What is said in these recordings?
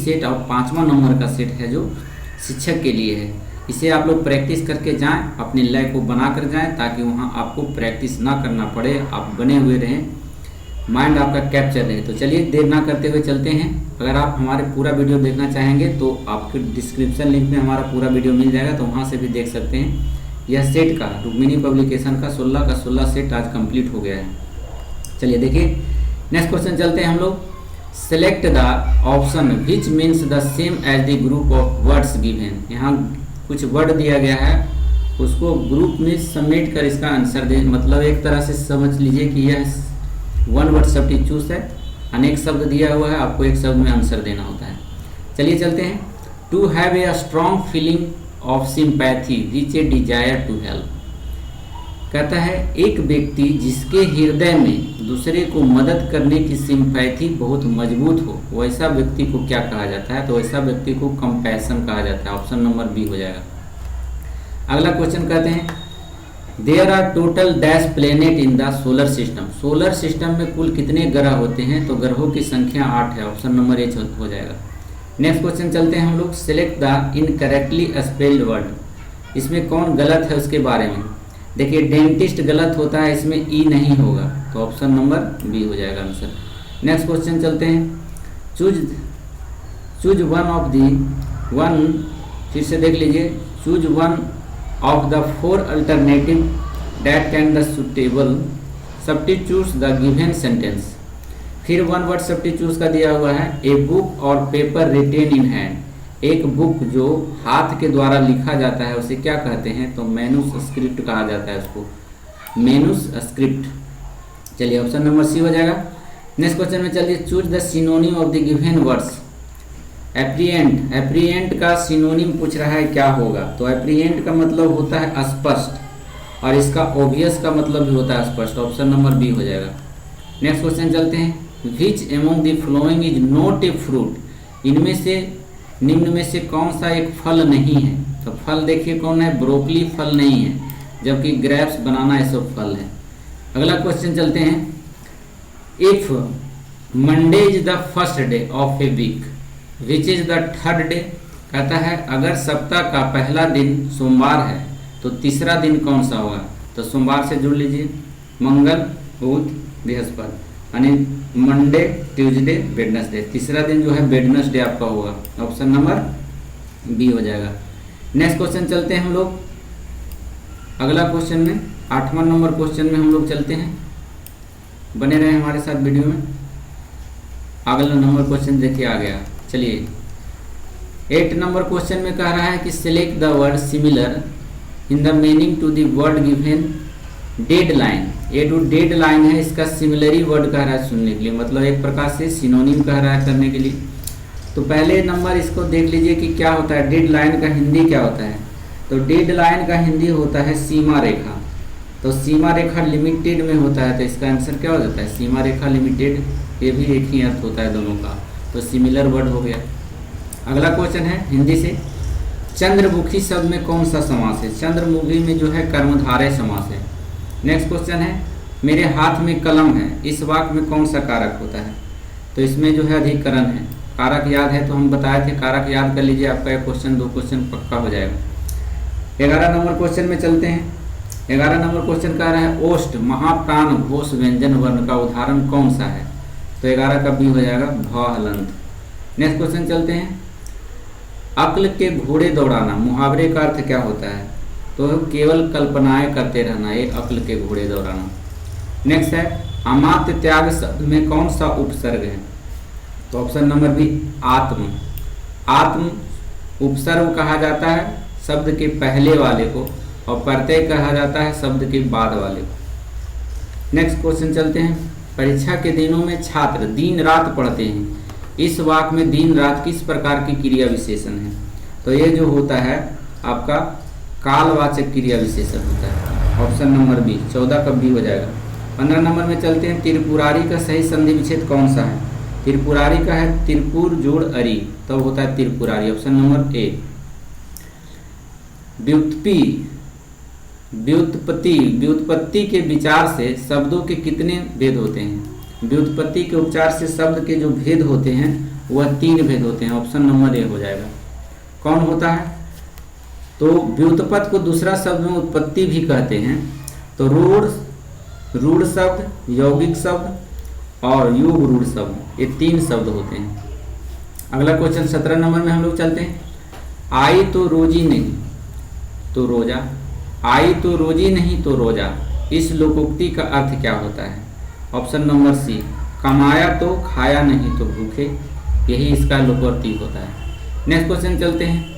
Set और 5वां number का सेट है जो शिक्षक के लिए है। इसे आप लोग प्रैक्टिस करके जाएं, अपने लय को बना कर जाएं, ताकि वहाँ आपको प्रैक्टिस ना करना पड़े, आप बने हुए रहें, माइंड आपका कैप्चर रहे। तो चलिए देर ना करते हुए चलते हैं। अगर आप हमारे पूरा वीडियो देखना चाहेंगे तो आपके डिस्क्रिप्शन लिंक में हमारा पूरा वीडियो मिल जाएगा, तो वहाँ से भी देख सकते हैं। यह सेट का रुक्मिणी पब्लिकेशन का 16 का 16 सेट आज कंप्लीट हो गया है। चलिए देखिए नेक्स्ट क्वेश्चन चलते हैं हम लोग। Select the option which means the same as the group of words given. यहाँ कुछ वर्ड दिया गया है, उसको ग्रुप में समेट कर इसका आंसर दे। मतलब एक तरह से समझ लीजिए कि यह वन वर्ड सब्स्टिट्यूट है, अनेक शब्द दिया हुआ है, आपको एक शब्द में आंसर देना होता है। चलिए चलते हैं। To have a strong feeling of sympathy which a desire to help. कहता है एक व्यक्ति जिसके हृदय में दूसरे को मदद करने की सिंपैथी बहुत मजबूत हो, वैसा व्यक्ति को क्या कहा जाता है? तो वैसा व्यक्ति को कंपैशन कहा जाता है। ऑप्शन नंबर बी हो जाएगा। अगला क्वेश्चन कहते हैं there are total dash planet in the solar system. Solar system में कुल कितने ग्रह होते हैं? तो ग्रहों की संख्या 8 है। ऑप्शन नंबर ए हो जाएगा। नेक्स्ट क्वेश्चन चलते हैं हम लोग। Select the incorrectly spelled word. इसमें कौन गलत है उसके बारे में। देखिए डेंटिस्ट गलत होता है, इसमें ई नहीं होगा, तो ऑप्शन नंबर बी हो जाएगा आंसर। नेक्स्ट क्वेश्चन चलते हैं। Choose one of the one, फिर से देख लीजिए। Choose one of the 4 alternative that can the suitable substitutes the given sentence. फिर वन वर्ड सब्स्टिट्यूट्स का दिया हुआ है। ए बुक और पेपर रिटेन इन हैंड। एक बुक जो हाथ के द्वारा लिखा जाता है उसे क्या कहते हैं? तो मैन्युस्क्रिप्ट कहा जाता है उसको, मैन्युस्क्रिप्ट। चलिए ऑप्शन नंबर सी हो जाएगा। नेक्स्ट क्वेश्चन में चलिए। Choose the synonym of the given words. Apprehend, apprehend का सिनोनिम पूछ रहा है क्या होगा? तो एप्रीहेंड का मतलब होता है स्पष्ट, और इसका ओबियस का मतलब भी होता है स्पष्ट। ऑप्शन नंबर बी हो जाएगा। नेक्स्ट क्वेश्चन चलते हैं। विच among the following is not a fruit. इनमें से निम्न में से कौन सा एक फल नहीं है? तो फल देखिए कौन है? ब्रोकली फल नहीं है, जबकि ग्रेप्स, बनाना ये सब फल है। अगला क्वेश्चन चलते हैं। If Monday is the first day of a week which is the third day. कहता है अगर सप्ताह का पहला दिन सोमवार है तो तीसरा दिन कौन सा होगा? तो सोमवार से जुड़ लीजिए, मंगल, बुध, बृहस्पति, यानी मंडे, ट्यूसडे, वेडनेसडे। तीसरा दिन जो है वेडनेसडे आपका होगा। ऑप्शन नंबर बी हो जाएगा। नेक्स्ट क्वेश्चन चलते हैं हम लोग। अगला क्वेश्चन में 8वां नंबर क्वेश्चन में हम लोग चलते हैं। बने रहे हमारे साथ वीडियो में। अगला नंबर क्वेश्चन देखिए आ गया। चलिए 8 नंबर क्वेश्चन में कह रहा है कि select the word similar in the meaning to the word given deadline. ये जो डेडलाइन है इसका सिमिलरी वर्ड कह रहा है सुनने के लिए, मतलब एक प्रकार से सिनोनिम कह रहा है करने के लिए। तो पहले नंबर इसको देख लीजिए कि क्या होता है। डेडलाइन का हिंदी क्या होता है? तो डेडलाइन का हिंदी होता है सीमा रेखा। तो सीमा रेखा लिमिटेड में होता है, तो इसका आंसर क्या हो जाता है? सीमा रेखा लिमिटेड। ये भी एक ही अर्थ होता है दोनों का, तो सिमिलर वर्ड हो गया। अगला क्वेश्चन है हिंदी से। चंद्रमुखी शब्द में कौन सा समास है? चंद्रमुखी में जो है कर्मधारय समास है। नेक्स्ट क्वेश्चन है। मेरे हाथ में कलम है, इस वाक्य में कौन सा कारक होता है? तो इसमें जो है अधिकरण है। कारक याद है तो हम बताए थे, कारक याद कर लीजिए, आपका एक क्वेश्चन 2 क्वेश्चन पक्का हो जाएगा। 11 नंबर क्वेश्चन में चलते हैं। 11 नंबर क्वेश्चन कह रहा है ओष्ठ महाप्राण घोष व्यंजन वर्ण का उदाहरण कौन सा है? तो 11 का बी हो जाएगा, भ हलंत। नेक्स्ट क्वेश्चन चलते हैं। अक्ल के घोड़े दौड़ाना, मुहावरे का अर्थ क्या होता है? तो केवल कल्पनाएं करते रहना, ये अक्ल के घोड़े दौड़ाना। नेक्स्ट है अमात्य त्याग शब्द में कौन सा उपसर्ग है? तो ऑप्शन नंबर बी आत्म। आत्म उपसर्ग कहा जाता है शब्द के पहले वाले को, और प्रत्यय कहा जाता है शब्द के बाद वाले को। नेक्स्ट क्वेश्चन चलते हैं। परीक्षा के दिनों में छात्र दिन रात पढ़ते हैं, इस वाक्य में दिन रात किस प्रकार की क्रिया विशेषण है? तो ये जो होता है आपका कालवाचक क्रिया विशेषण होता है। ऑप्शन नंबर बी 14 का बी हो जाएगा। 15 नंबर में चलते हैं। त्रिपुरारी का सही संधि विच्छेद कौन सा है? त्रिपुरारी का है त्रिपुर जोड़ अरी, तब होता है त्रिपुरारी। ऑप्शन नंबर ए। व्युत्पत्ति के विचार से शब्दों के कितने भेद होते हैं? व्युत्पत्ति के उपचार से शब्द के जो भेद होते हैं वह 3 भेद होते हैं। ऑप्शन नंबर ए हो जाएगा। कौन होता है? तो व्युत्पत्ति को दूसरा शब्द में उत्पत्ति भी कहते हैं। तो रूढ़ शब्द, यौगिक शब्द और योग रूढ़ शब्द, ये 3 शब्द होते हैं। अगला क्वेश्चन 17 नंबर में हम लोग चलते हैं। आई तो रोजी नहीं तो रोजा, आई तो रोजी नहीं तो रोजा, इस लोकोक्ति का अर्थ क्या होता है? ऑप्शन नंबर सी, कमाया तो खाया नहीं तो भूखे, यही इसका लोकोक्ति होता है। नेक्स्ट क्वेश्चन चलते हैं।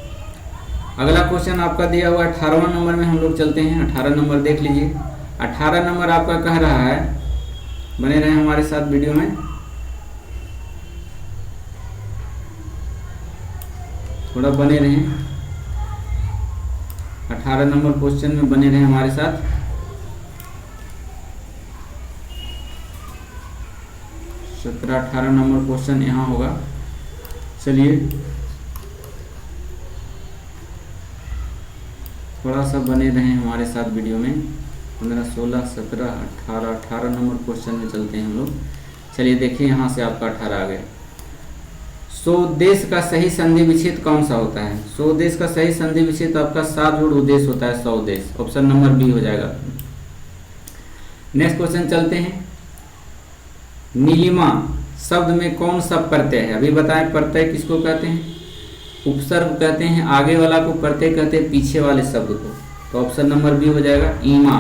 अगला क्वेश्चन आपका दिया हुआ 18वां नंबर में हम लोग चलते हैं। 18 नंबर देख लीजिए। 18 नंबर आपका कह रहा है, बने रहे हमारे साथ वीडियो में, थोड़ा बने रहें। 18 नंबर क्वेश्चन में बने रहे हमारे साथ। सत्रह 18 नंबर क्वेश्चन यहाँ होगा। चलिए थोड़ा सा बने रहें हमारे साथ वीडियो में। 15, 16, 17, 18 नंबर क्वेश्चन में चलते हैं हम लोग। चलिए देखिए, यहाँ से आपका 18 आ गया। स्वउद्देश्य का सही संधि विच्छेद कौन सा होता है? स्वउद्देश्य का सही संधि विच्छेद आपका सात जोड़ उद्देश्य होता है, स्वउद्देश्य। ऑप्शन नंबर बी हो जाएगा। नेक्स्ट क्वेश्चन चलते हैं। नीलिमा शब्द में कौन सा प्रत्यय है? अभी बताएं प्रत्यय किसको कहते हैं? उपसर्ग कहते हैं। आगे वाला को प्रत्यय कहते हैं, पीछे वाले शब्द को। तो ऑप्शन नंबर बी हो जाएगा, ईमा।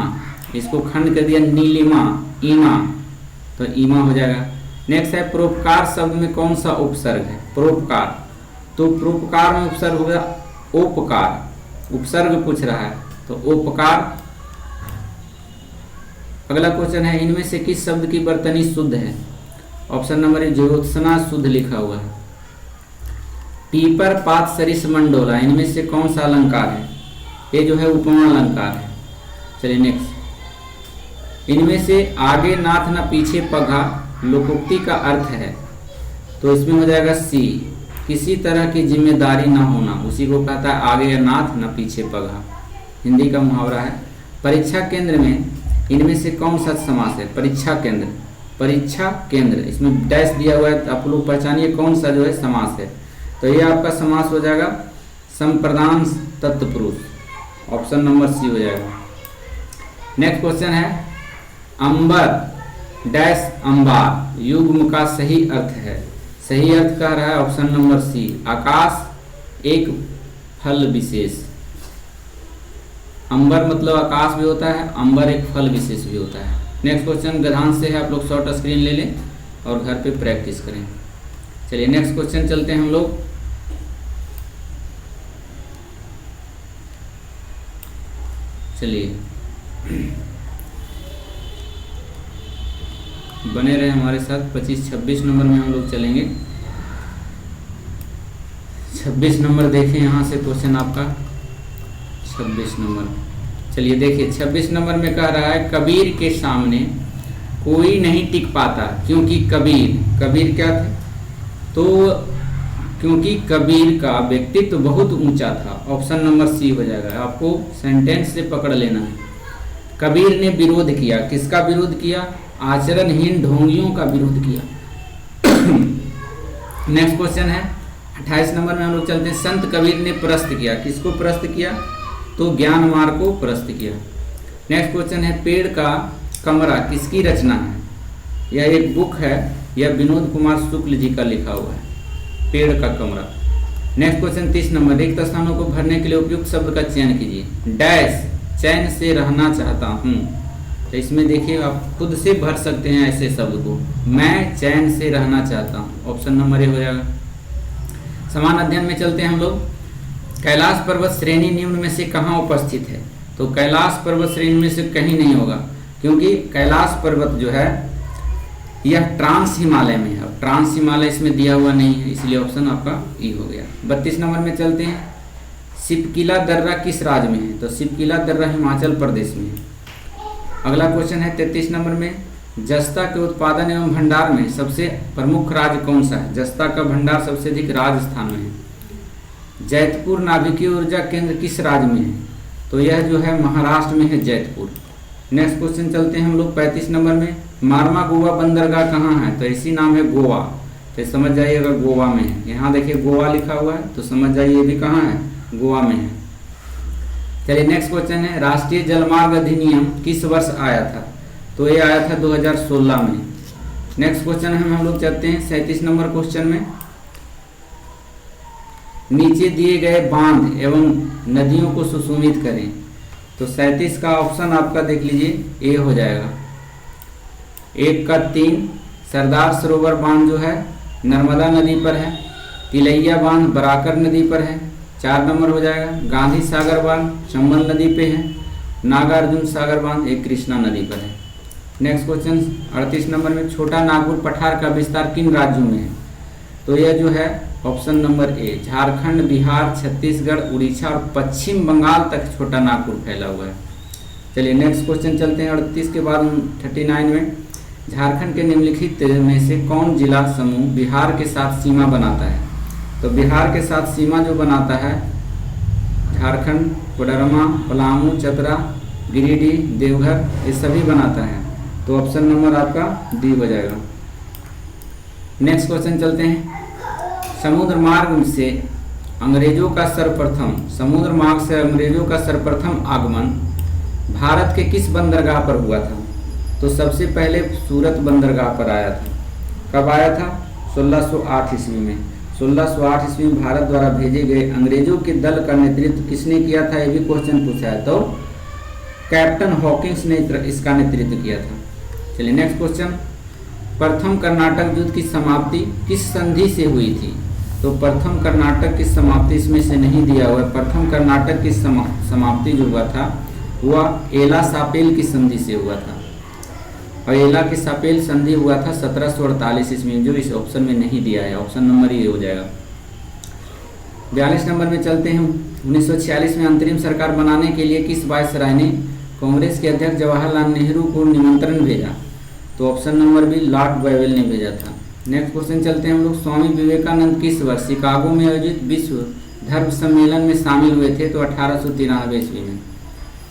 इसको खंड कर दिया, नीलिमा, ईमा, तो ईमा हो जाएगा। नेक्स्ट है परोपकार शब्द में कौन सा उपसर्ग है? परोपकार, तो परोपकार में उपसर्ग होगा ओपकार। उपसर्ग पूछ रहा है तो ओपकार। अगला क्वेश्चन है, इनमें से किस शब्द की वर्तनी शुद्ध है? ऑप्शन नंबर ए, ज्योत्सना शुद्ध लिखा हुआ है। पीपर, पात, सरिस, मंडोला, इनमें से कौन सा अलंकार है? ये जो है उपमा अलंकार है। चलिए नेक्स्ट। इनमें से आगे नाथ न पीछे पघा लोकोक्ति का अर्थ है, तो इसमें हो जाएगा सी, किसी तरह की जिम्मेदारी ना होना, उसी को कहता है आगे नाथ न पीछे पघा। हिंदी का मुहावरा है। परीक्षा केंद्र में इनमें से कौन सा समास है? परीक्षा केंद्र, परीक्षा केंद्र, इसमें डैश दिया हुआ है, आप लोग पहचानिए कौन सा जो है समास है। तो ये आपका समास हो जाएगा संप्रदान तत्पुरुष। ऑप्शन नंबर सी हो जाएगा। नेक्स्ट क्वेश्चन है, अंबर डैश अंबार युग्म का सही अर्थ है? सही अर्थ कह रहा है ऑप्शन नंबर सी, आकाश एक फल विशेष। अंबर मतलब आकाश भी होता है, अंबर एक फल विशेष भी होता है। नेक्स्ट क्वेश्चन गधान से है, आप लोग शॉर्ट स्क्रीन ले लें और घर पे प्रैक्टिस करें। चलिए नेक्स्ट क्वेश्चन चलते हैं हम लोग। चलिए बने रहे हमारे साथ। 25-26 नंबर में हम लोग चलेंगे। 26 नंबर देखें, यहाँ से क्वेश्चन आपका 26 नंबर। चलिए देखिए 26 नंबर में कह रहा है, कबीर के सामने कोई नहीं टिक पाता क्योंकि कबीर क्या थे? तो क्योंकि कबीर का व्यक्तित्व तो बहुत ऊंचा था। ऑप्शन नंबर सी हो जाएगा। आपको सेंटेंस से पकड़ लेना है। कबीर ने विरोध किया, किसका विरोध किया? आचरणहीन ढोंगियों का विरोध किया। नेक्स्ट क्वेश्चन है 28 नंबर में हम लोग चलते हैं। संत कबीर ने प्रस्त किया, किसको प्रस्त किया? तो ज्ञान मार्ग को प्रस्त किया। नेक्स्ट क्वेश्चन है, पेड़ का कमरा किसकी रचना है? यह एक बुक है, यह विनोद कुमार शुक्ल जी का लिखा हुआ है, पेड़ का कमरा। नेक्स्ट क्वेश्चन 30 नंबर, रिक्त स्थानों को भरने के लिए उपयुक्त शब्द का चयन कीजिए। डैश चैन से रहना चाहता हूँ, तो इसमें देखिए आप खुद से भर सकते हैं ऐसे शब्द को। मैं चैन से रहना चाहता हूँ, ऑप्शन नंबर ए हो जाएगा। समान अध्ययन में चलते हैं हम लोग। कैलाश पर्वत श्रेणी निम्न में से कहाँ उपस्थित है? तो कैलाश पर्वत श्रेणी में से कहीं नहीं होगा, क्योंकि कैलाश पर्वत जो है यह ट्रांस हिमालय में है। अब ट्रांस हिमालय इसमें दिया हुआ नहीं है, इसलिए ऑप्शन आपका ई हो गया। 32 नंबर में चलते हैं। सिपकिला दर्रा किस राज्य में है? तो सिपकिला दर्रा हिमाचल प्रदेश में है। अगला क्वेश्चन है 33 नंबर में, जस्ता के उत्पादन एवं भंडार में सबसे प्रमुख राज्य कौन सा है? जस्ता का भंडार सबसे अधिक राजस्थान में है। जैतपुर नाभिकीय ऊर्जा केंद्र किस राज्य में है? तो यह जो है महाराष्ट्र में है, जैतपुर। नेक्स्ट क्वेश्चन चलते हैं हम लोग 35 नंबर में। मारमा गोवा बंदरगाह कहाँ है? तो इसी नाम है गोवा, तो समझ जाइएगा गोवा में है। यहाँ देखिए गोवा लिखा हुआ है तो समझ जाइए ये भी कहाँ है, गोवा में है। चलिए नेक्स्ट क्वेश्चन है, राष्ट्रीय जलमार्ग अधिनियम किस वर्ष आया था? तो ये आया था 2016 में। नेक्स्ट क्वेश्चन हम लोग चलते हैं 37 नंबर क्वेश्चन में, नीचे दिए गए बांध एवं नदियों को सुशोभित करें। तो 37 का ऑप्शन आपका देख लीजिए, ए हो जाएगा। 1 का 3 सरदार सरोवर बांध जो है नर्मदा नदी पर है, तिलैया बांध बराकर नदी पर है। 4 नंबर हो जाएगा गांधी सागर बांध चंबल नदी पे है, नागार्जुन सागर बांध एक कृष्णा नदी पर है। नेक्स्ट क्वेश्चन 38 नंबर में, छोटा नागपुर पठार का विस्तार किन राज्यों में है? तो यह जो है ऑप्शन नंबर ए, झारखंड, बिहार, छत्तीसगढ़, उड़ीसा और पश्चिम बंगाल तक छोटा नागपुर फैला हुआ है। चलिए नेक्स्ट क्वेश्चन चलते हैं 38 के बाद 39 में, झारखंड के निम्नलिखित में से कौन जिला समूह बिहार के साथ सीमा बनाता है? तो बिहार के साथ सीमा जो बनाता है झारखंड, कोडरमा, पलामू, चतरा, गिरिडीह, देवघर ये सभी बनाता है। तो ऑप्शन नंबर आपका डी हो जाएगा। नेक्स्ट क्वेश्चन चलते हैं, समुद्र मार्ग से अंग्रेजों का सर्वप्रथम आगमन भारत के किस बंदरगाह पर हुआ था? तो सबसे पहले सूरत बंदरगाह पर आया था। कब आया था? 1608 ईस्वी में। 1608 ईस्वी में भारत द्वारा भेजे गए अंग्रेजों के दल का नेतृत्व किसने किया था? ये भी क्वेश्चन पूछा है। तो कैप्टन हॉकिंस ने इसका नेतृत्व किया था। चलिए नेक्स्ट क्वेश्चन, प्रथम कर्नाटक युद्ध की समाप्ति किस संधि से हुई थी? तो प्रथम कर्नाटक की समाप्ति इसमें से नहीं दिया हुआ है। प्रथम कर्नाटक की समाप्ति जो हुआ था वह एला सापेल की संधि से हुआ था, और एला की सापेल संधि हुआ था 1748 ईस्वी में, जो इस ऑप्शन में नहीं दिया है। ऑप्शन नंबर ये हो जाएगा। 42 नंबर में चलते हैं, 1946 में अंतरिम सरकार बनाने के लिए किस वायसराय ने कांग्रेस के अध्यक्ष जवाहरलाल नेहरू को निमंत्रण भेजा? तो option number B, Lord Wavell ने भेजा था। नेक्स्ट क्वेश्चन चलते हैं हम लोग, स्वामी विवेकानंद किस वर्ष शिकागो में आयोजित विश्व धर्म सम्मेलन में शामिल हुए थे? तो 1893 ईस्वी में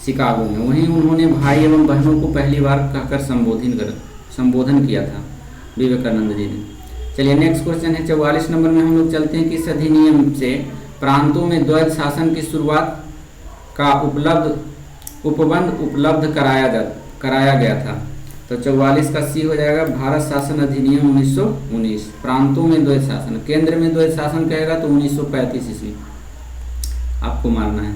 शिकागो में। वहीं उन्होंने भाई एवं बहनों को पहली बार कहकर संबोधन किया था विवेकानंद जी ने। चलिए नेक्स्ट क्वेश्चन है 44 नंबर में, हम लोग चलते हैं, किस अधिनियम से प्रांतों में द्वैध शासन की शुरुआत का उपबंध उपलब्ध कराया गया था? तो 44 का सी हो जाएगा, भारत शासन अधिनियम 1919। प्रांतों में द्वैध शासन, केंद्र में द्वैध शासन कहेगा तो 1935 ईस्वी आपको मारना है।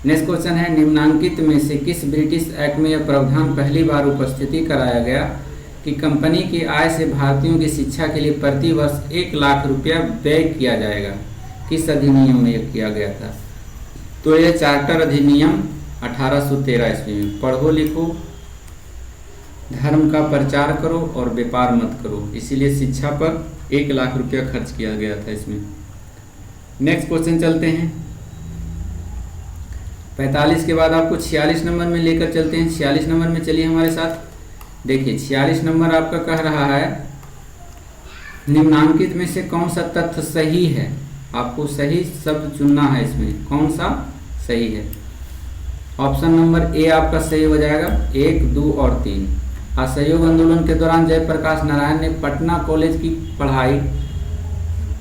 नेक्स्ट क्वेश्चन है, निम्नांकित में से किस ब्रिटिश एक्ट में यह प्रावधान पहली बार उपस्थिति कराया गया कि कंपनी की आय से भारतीयों की शिक्षा के लिए प्रति वर्ष 1 लाख रुपया व्यय किया जाएगा? किस अधिनियम में यह किया गया था? तो यह चार्टर अधिनियम 1813 ईस्वी में। पढ़ो लिखो, धर्म का प्रचार करो और व्यापार मत करो, इसीलिए शिक्षा पर 1 लाख रुपया खर्च किया गया था इसमें। नेक्स्ट क्वेश्चन चलते हैं 45 के बाद आपको 46 नंबर में लेकर चलते हैं। 46 नंबर में चलिए हमारे साथ, देखिए 46 नंबर आपका कह रहा है, निम्नांकित में से कौन सा तथ्य सही है? आपको सही शब्द चुनना है इसमें, कौन सा सही है? ऑप्शन नंबर ए आपका सही हो जाएगा, 1, 2 और 3। असहयोग आंदोलन के दौरान जयप्रकाश नारायण ने पटना कॉलेज की पढ़ाई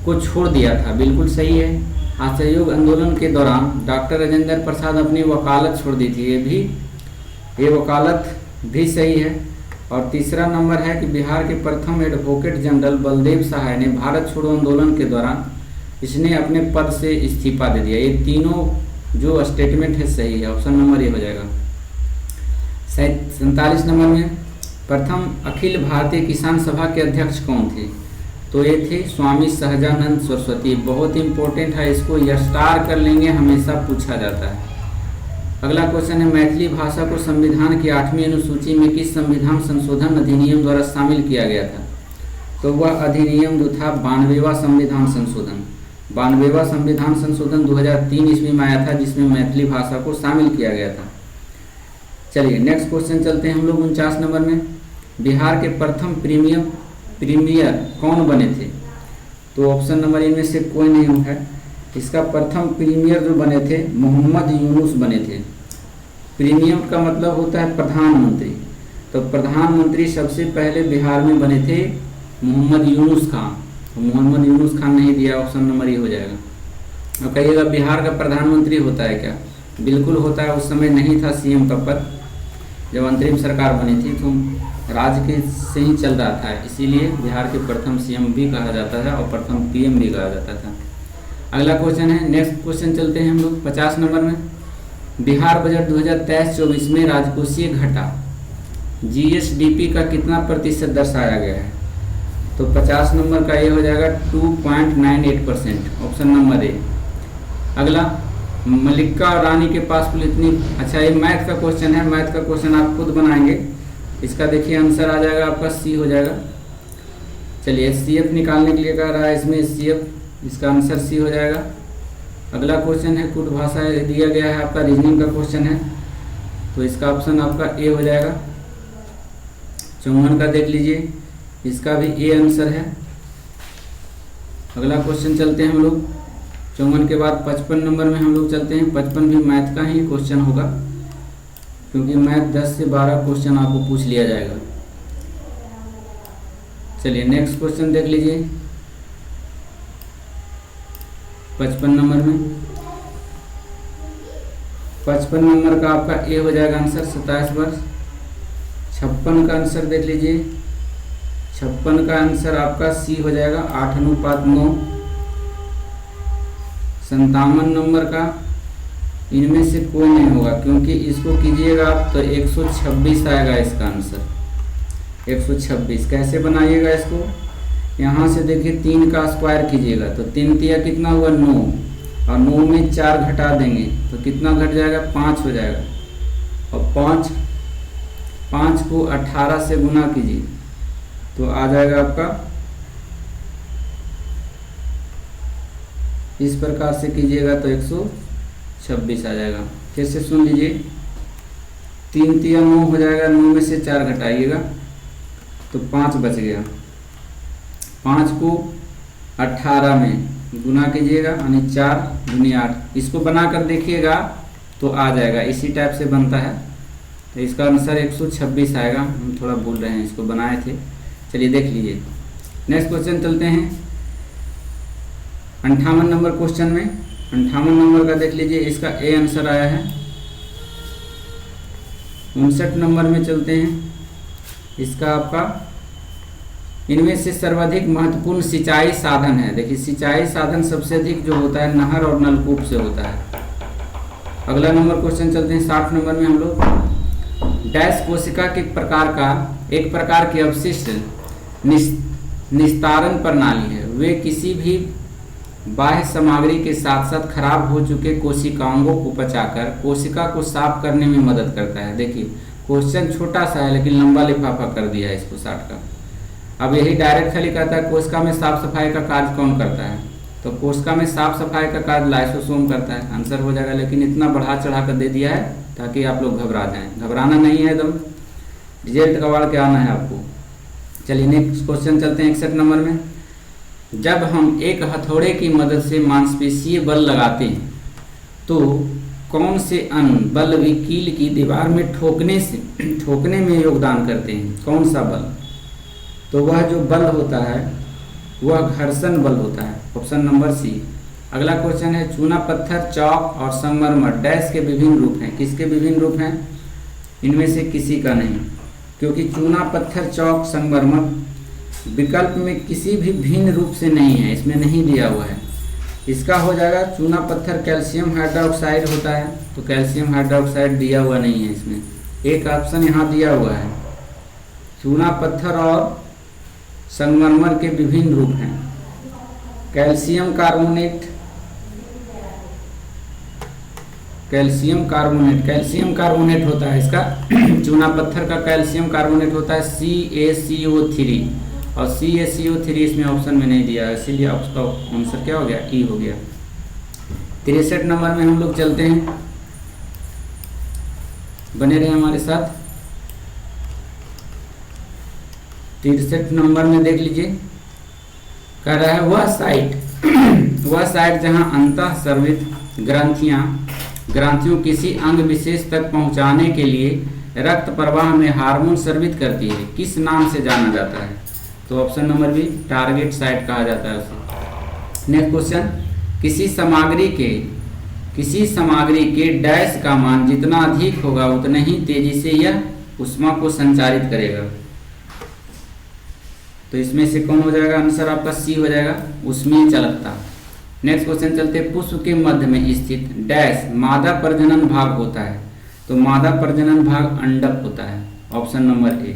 को छोड़ दिया था, बिल्कुल सही है। असहयोग आंदोलन के दौरान डॉक्टर राजेंद्र प्रसाद अपनी वकालत छोड़ दी थी, ये वकालत भी सही है। और तीसरा नंबर है कि बिहार के प्रथम एडवोकेट जनरल बलदेव सहाय ने भारत छोड़ो आंदोलन के दौरान इसने अपने पद से इस्तीफा दे दिया। ये तीनों जो स्टेटमेंट है सही है, ऑप्शन नंबर ये हो जाएगा। 47 नंबर में, प्रथम अखिल भारतीय किसान सभा के अध्यक्ष कौन थे? तो ये थे स्वामी सहजानंद सरस्वती। बहुत इंपॉर्टेंट है, इसको स्टार कर लेंगे, हमेशा पूछा जाता है। अगला क्वेश्चन है, मैथिली भाषा को संविधान की 8वीं अनुसूची में किस संविधान संशोधन अधिनियम द्वारा शामिल किया गया था? तो वह अधिनियम जो था 92वां संविधान संशोधन। 92वां संविधान संशोधन 2003 ईस्वी में आया था, जिसमें मैथिली भाषा को शामिल किया गया था। चलिए नेक्स्ट क्वेश्चन चलते हैं हम लोग 49 नंबर में, बिहार के प्रथम प्रीमियर कौन बने थे? तो ऑप्शन नंबर इनमें से कोई नहीं है। इसका प्रथम प्रीमियर जो बने थे मोहम्मद यूनुस बने थे। प्रीमियर का मतलब होता है प्रधानमंत्री, तो प्रधानमंत्री सबसे पहले बिहार में बने थे मोहम्मद यूनुस खान। मोहम्मद यूनुस खान नहीं दिया, ऑप्शन नंबर ई हो जाएगा। और कहिएगा बिहार का प्रधानमंत्री होता है क्या? बिल्कुल होता है। उस समय नहीं था सीएम का पद, जब अंतरिम सरकार बनी थी तो राज्य के से ही चल रहा था, इसीलिए बिहार के प्रथम सीएम भी कहा जाता है और प्रथम पीएम भी कहा जाता था। अगला क्वेश्चन है, नेक्स्ट क्वेश्चन चलते हैं हम लोग 50 नंबर में। बिहार बजट 2023-24 में राजकोषीय घाटा जीएसडीपी का कितना प्रतिशत दर्शाया गया है? तो 50 नंबर का ये हो जाएगा 2.98%, ऑप्शन नंबर ए। अगला, मलिका और रानी के पास कुल इतनी, अच्छा ये मैथ का क्वेश्चन है, मैथ का क्वेश्चन आप खुद बनाएंगे। इसका देखिए आंसर आ जाएगा आपका सी हो जाएगा। चलिए एचसीएफ निकालने के लिए कह रहा है इसमें एचसीएफ, इसका आंसर सी हो जाएगा। अगला क्वेश्चन है कुट भाषा दिया गया है, आपका रीजनिंग का क्वेश्चन है, तो इसका ऑप्शन आपका ए हो जाएगा। 54 का देख लीजिए, इसका भी ए आंसर है। अगला क्वेश्चन चलते हैं हम लोग 54 के बाद 55 नंबर में हम लोग चलते हैं। 55 भी मैथ का ही क्वेश्चन होगा, क्योंकि मैथ 10 से 12 क्वेश्चन आपको पूछ लिया जाएगा। चलिए नेक्स्ट क्वेश्चन देख लीजिए 55 नंबर में। 55 नंबर का आपका ए हो जाएगा आंसर, 27 वर्ष। 56 का आंसर देख लीजिए, 56 का आंसर आपका सी हो जाएगा, 8:9। 57 नंबर का इनमें से कोई नहीं होगा, क्योंकि इसको कीजिएगा आप तो 126 आएगा इसका आंसर। 126 कैसे बनाइएगा इसको? यहाँ से देखिए 3 का स्क्वायर कीजिएगा तो 3 तिया कितना हुआ 9, और 9 में 4 घटा देंगे तो कितना घट जाएगा 5 हो जाएगा। और 5 को 18 से गुना कीजिए तो आ जाएगा आपका, इस प्रकार से कीजिएगा तो 126 आ जाएगा। फिर से सुन लीजिए, 3 तिया 9 हो जाएगा, 9 में से 4 घटाइएगा तो 5 बच गया। 5 को 18 में गुना कीजिएगा यानी 4 दूनी 8। इसको बना कर देखिएगा तो आ जाएगा, इसी टाइप से बनता है। तो इसका आंसर 126 आएगा। हम थोड़ा भूल रहे हैं, इसको बनाए थे। चलिए देख लीजिए नेक्स्ट क्वेश्चन चलते हैं 58 नंबर क्वेश्चन में। 58 नंबर का देख लीजिए, इसका ए आंसर आया है। 59 नंबर में चलते हैं, इसका आपका इनमें से सर्वाधिक महत्वपूर्ण सिंचाई साधन है। देखिए सिंचाई साधन सबसे अधिक जो होता है नहर और नलकूप से होता है। अगला नंबर क्वेश्चन चलते हैं 60 नंबर में हम लोग। डैश कोशिका के प्रकार का एक प्रकार की अवशिष्ट निस्तारण प्रणाली है। वे किसी भी बाह्य सामग्री के साथ साथ खराब हो चुके कोशिकाओं को पचाकर कोशिका को साफ करने में मदद करता है। देखिए क्वेश्चन छोटा सा है लेकिन लंबा लिफाफा कर दिया है इसको 60 का। अब यही डायरेक्ट खाली कहता है कोशिका में साफ सफाई का कार्य कौन करता है? तो कोशिका में साफ सफाई का कार्य लाइसोसोम करता है, आंसर हो जाएगा। लेकिन इतना बढ़ा चढ़ा कर दे दिया है ताकि आप लोग घबरा जाएं। घबराना नहीं है, एकदम रिजल्ट कबाड़ के आना है आपको। चलिए नेक्स्ट क्वेश्चन चलते हैं 61 नंबर में। जब हम एक हथौड़े की मदद से मांसपेशीय बल लगाते हैं तो कौन से अन्य बल भी कील की दीवार में ठोकने में योगदान करते हैं? कौन सा बल? तो वह जो बल होता है वह घर्षण बल होता है, ऑप्शन नंबर सी। अगला क्वेश्चन है चूना पत्थर, चौक और संगमरमर डैश के विभिन्न रूप हैं। किसके विभिन्न रूप हैं? इनमें से किसी का नहीं, क्योंकि चूना पत्थर, चौक, संगमरमर विकल्प में किसी भी भिन्न रूप से नहीं है, इसमें नहीं दिया हुआ है। इसका हो जाएगा चूना पत्थर कैल्शियम हाइड्रोक्साइड होता है, तो कैल्शियम हाइड्रोक्साइड दिया हुआ नहीं है इसमें। एक ऑप्शन यहाँ दिया हुआ है, चूना पत्थर और संगमरमर के विभिन्न रूप हैं। कैल्शियम कार्बोनेट, कैल्शियम कार्बोनेट होता है इसका। चूना पत्थर का कैल्शियम कार्बोनेट होता है CaCO3, और CaCO3 इसमें ऑप्शन में नहीं दिया है, इसीलिए उसका आंसर क्या हो गया? ई हो गया। 63 नंबर में हम लोग चलते हैं, बने रहे हमारे साथ। 63 नंबर में देख लीजिए, कह रहा है वह साइट जहां अंतः स्रावित ग्रंथियों किसी अंग विशेष तक पहुंचाने के लिए रक्त प्रवाह में हार्मोन स्रावित करती है, किस नाम से जाना जाता है? तो option number be target site कहा जाता है उसे। नेक्स्ट क्वेश्चन, किसी सामग्री के डैश का मान जितना अधिक होगा उतना ही तेजी से यह ऊष्मा को संचारित करेगा। तो इसमें से कौन हो जाएगा आंसर आपका सी हो जाएगा, ऊष्मीय चालकता। नेक्स्ट क्वेश्चन चलते हैं, पुष्प के मध्य में स्थित डैश मादा प्रजनन भाग होता है। तो मादा प्रजनन भाग अंडक होता है, ऑप्शन नंबर ए।